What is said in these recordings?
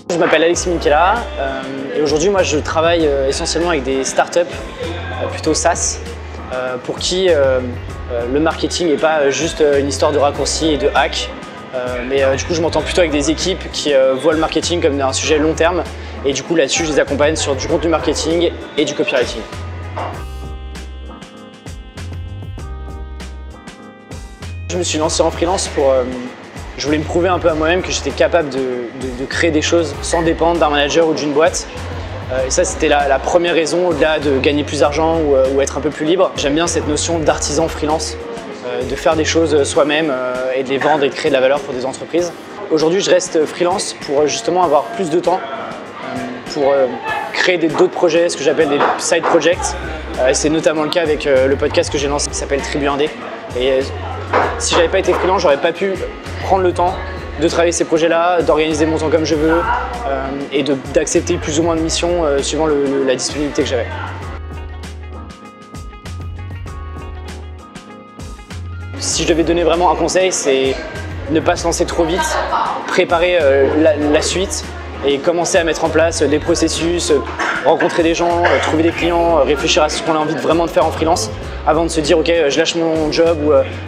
Je m'appelle Alexis Minkela et aujourd'hui moi je travaille essentiellement avec des startups, plutôt SaaS, pour qui le marketing n'est pas juste une histoire de raccourcis et de hacks, mais du coup je m'entends plutôt avec des équipes qui voient le marketing comme un sujet long terme et du coup là-dessus je les accompagne sur du contenu marketing et du copywriting. Je me suis lancé en freelance pour... je voulais me prouver un peu à moi-même que j'étais capable de créer des choses sans dépendre d'un manager ou d'une boîte. Et ça, c'était la première raison, au-delà de gagner plus d'argent ou être un peu plus libre. J'aime bien cette notion d'artisan freelance, de faire des choses soi-même et de les vendre et de créer de la valeur pour des entreprises. Aujourd'hui, je reste freelance pour justement avoir plus de temps pour créer d'autres projets, ce que j'appelle des side projects. C'est notamment le cas avec le podcast que j'ai lancé qui s'appelle Tribu Indé. Et si j'avais pas été freelance, j'aurais pas pu prendre le temps de travailler ces projets-là, d'organiser mon temps comme je veux et d'accepter plus ou moins de missions suivant la disponibilité que j'avais. Si je devais donner vraiment un conseil, c'est ne pas se lancer trop vite, préparer la suite et commencer à mettre en place des processus, rencontrer des gens, trouver des clients, réfléchir à ce qu'on a envie vraiment de faire en freelance avant de se dire ok, je lâche mon job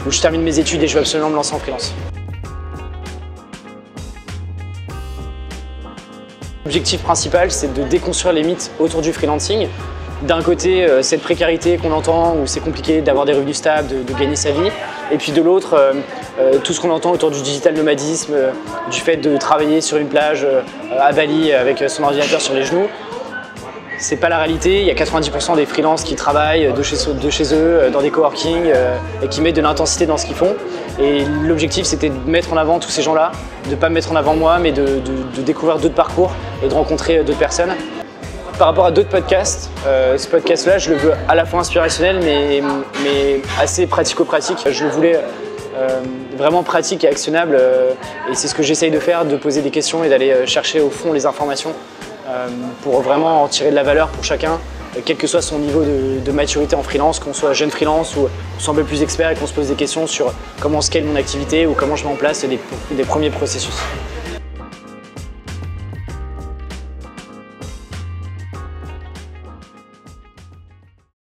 ou je termine mes études et je vais absolument me lancer en freelance. L'objectif principal, c'est de déconstruire les mythes autour du freelancing. D'un côté, cette précarité qu'on entend, où c'est compliqué d'avoir des revenus stables, de gagner sa vie. Et puis de l'autre, tout ce qu'on entend autour du digital nomadisme, du fait de travailler sur une plage à Bali avec son ordinateur sur les genoux. C'est pas la réalité, il y a 90% des freelances qui travaillent de chez eux, dans des coworking et qui mettent de l'intensité dans ce qu'ils font. Et l'objectif c'était de mettre en avant tous ces gens-là, de ne pas me mettre en avant moi, mais de découvrir d'autres parcours et de rencontrer d'autres personnes. Par rapport à d'autres podcasts, ce podcast-là, je le veux à la fois inspirationnel, mais assez pratico-pratique. Je le voulais vraiment pratique et actionnable, et c'est ce que j'essaye de faire, de poser des questions et d'aller chercher au fond les informations pour vraiment en tirer de la valeur pour chacun, quel que soit son niveau de maturité en freelance, qu'on soit jeune freelance ou qu'on soit un peu plus expert et qu'on se pose des questions sur comment scale mon activité ou comment je mets en place des premiers processus.